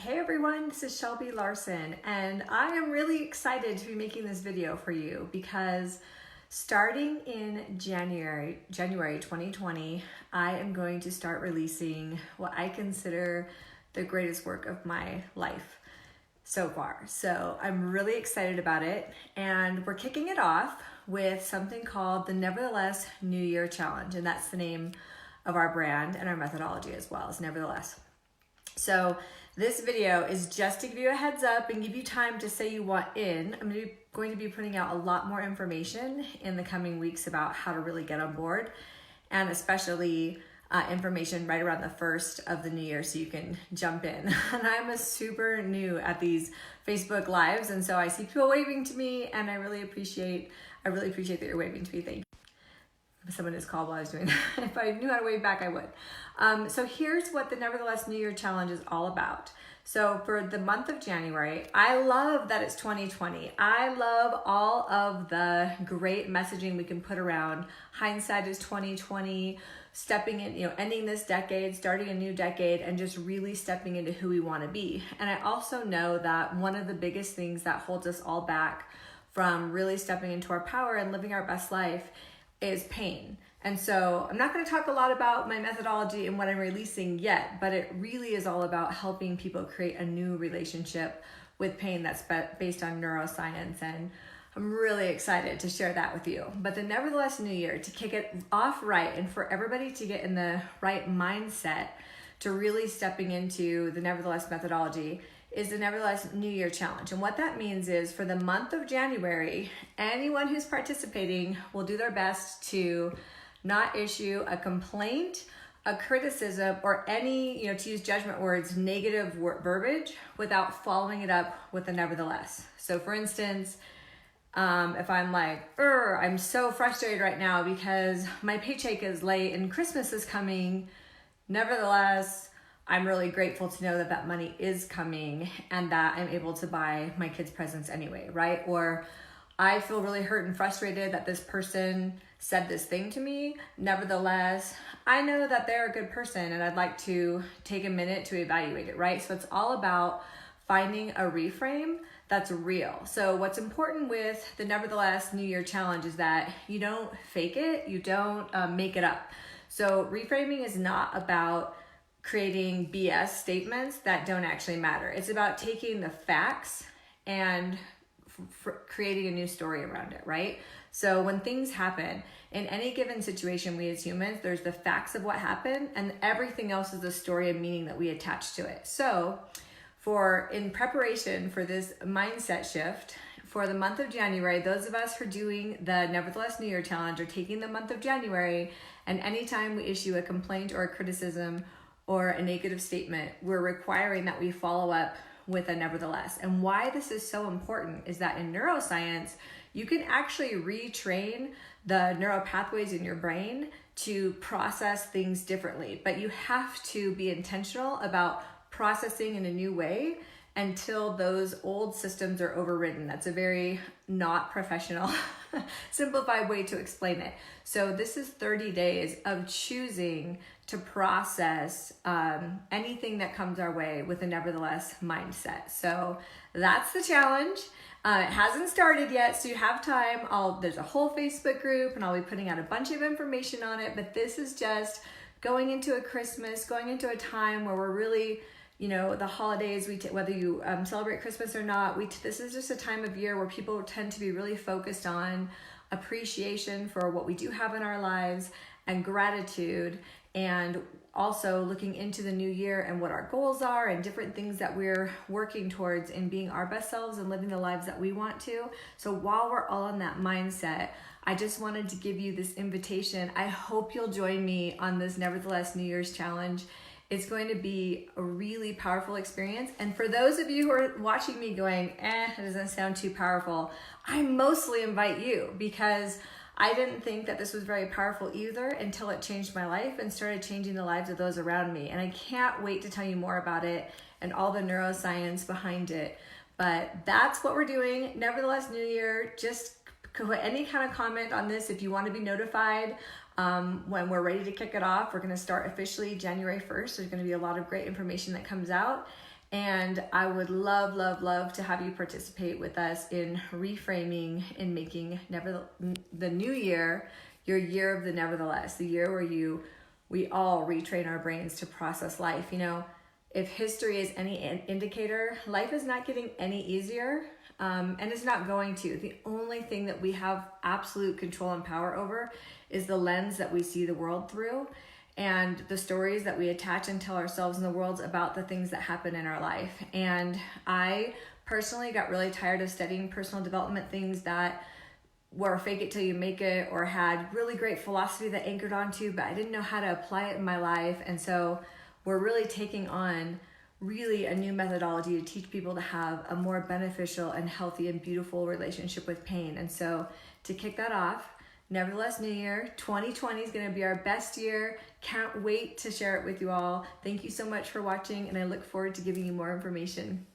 Hey everyone, this is Shelby Larson, and I am really excited to be making this video for you because starting in January 2020, I am going to start releasing what I consider the greatest work of my life so far. So I'm really excited about it, and we're kicking it off with something called the Nevertheless New Year Challenge, and that's the name of our brand and our methodology as well as Nevertheless. So this video is just to give you a heads up and give you time to say you want in. I'm going to be putting out a lot more information in the coming weeks about how to really get on board, and especially information right around the first of the new year so you can jump in. And I'm a super new at these Facebook Lives, and so I see people waving to me, and I really appreciate that you're waving to me. Thank you. Someone just called while I was doing that. If I knew how to wave back, I would. So here's what the Nevertheless New Year Challenge is all about. So for the month of January, I love that it's 2020. I love all of the great messaging we can put around hindsight is 2020, stepping in, ending this decade, starting a new decade, and just really stepping into who we want to be. And I also know that one of the biggest things that holds us all back from really stepping into our power and living our best life is pain. And so I'm not going to talk a lot about my methodology and what I'm releasing yet, but it really is all about helping people create a new relationship with pain that's based on neuroscience. And I'm really excited to share that with you. But the Nevertheless New Year, to kick it off right and for everybody to get in the right mindset to really stepping into the Nevertheless methodology, is the Nevertheless New Year Challenge. And what that means is for the month of January, anyone who's participating will do their best to not issue a complaint, a criticism, or any, to use judgment words, negative verbiage without following it up with a nevertheless. So for instance, if I'm like, I'm so frustrated right now because my paycheck is late and Christmas is coming, nevertheless, I'm really grateful to know that that money is coming and that I'm able to buy my kids presents anyway, right? Or I feel really hurt and frustrated that this person said this thing to me. Nevertheless, I know that they're a good person and I'd like to take a minute to evaluate it, right? So it's all about finding a reframe that's real. So what's important with the Nevertheless New Year Challenge is that you don't fake it, you don't make it up. So reframing is not about creating BS statements that don't actually matter. It's about taking the facts and creating a new story around it, right? So when things happen in any given situation, we as humans, there's the facts of what happened and everything else is the story and meaning that we attach to it. So in preparation for this mindset shift, for the month of January, those of us who are doing the Nevertheless New Year Challenge are taking the month of January, and anytime we issue a complaint or a criticism or a negative statement, we're requiring that we follow up with a nevertheless. And why this is so important is that in neuroscience, you can actually retrain the neural pathways in your brain to process things differently, but you have to be intentional about processing in a new way until those old systems are overridden. That's a very not professional, simplified way to explain it. So this is 30 days of choosing to process anything that comes our way with a nevertheless mindset. So that's the challenge. It hasn't started yet, so you have time. There's a whole Facebook group, and I'll be putting out a bunch of information on it, but this is just going into a Christmas, going into a time where we're really, the holidays, whether you celebrate Christmas or not, this is just a time of year where people tend to be really focused on appreciation for what we do have in our lives and gratitude, and also looking into the new year and what our goals are and different things that we're working towards in being our best selves and living the lives that we want to. So while we're all in that mindset, I just wanted to give you this invitation. I hope you'll join me on this Nevertheless New Year's Challenge. It's going to be a really powerful experience. And for those of you who are watching me going, it doesn't sound too powerful, I mostly invite you because I didn't think that this was very powerful either until it changed my life and started changing the lives of those around me. And I can't wait to tell you more about it and all the neuroscience behind it. But that's what we're doing. Nevertheless New Year, just put any kind of comment on this if you want to be notified when we're ready to kick it off. We're going to start officially January 1st. There's going to be a lot of great information that comes out. And I would love, love, love to have you participate with us in reframing and making the new year your year of the nevertheless, the year where we all retrain our brains to process life. You know, if history is any indicator, life is not getting any easier, and it's not going to. The only thing that we have absolute control and power over is the lens that we see the world through, and the stories that we attach and tell ourselves in the world about the things that happen in our life. And I personally got really tired of studying personal development things that were fake it till you make it, or had really great philosophy that anchored onto, but I didn't know how to apply it in my life. And so we're really taking on really a new methodology to teach people to have a more beneficial and healthy and beautiful relationship with pain. And so to kick that off, Nevertheless New Year 2020 is going to be our best year. Can't wait to share it with you all. Thank you so much for watching, and I look forward to giving you more information.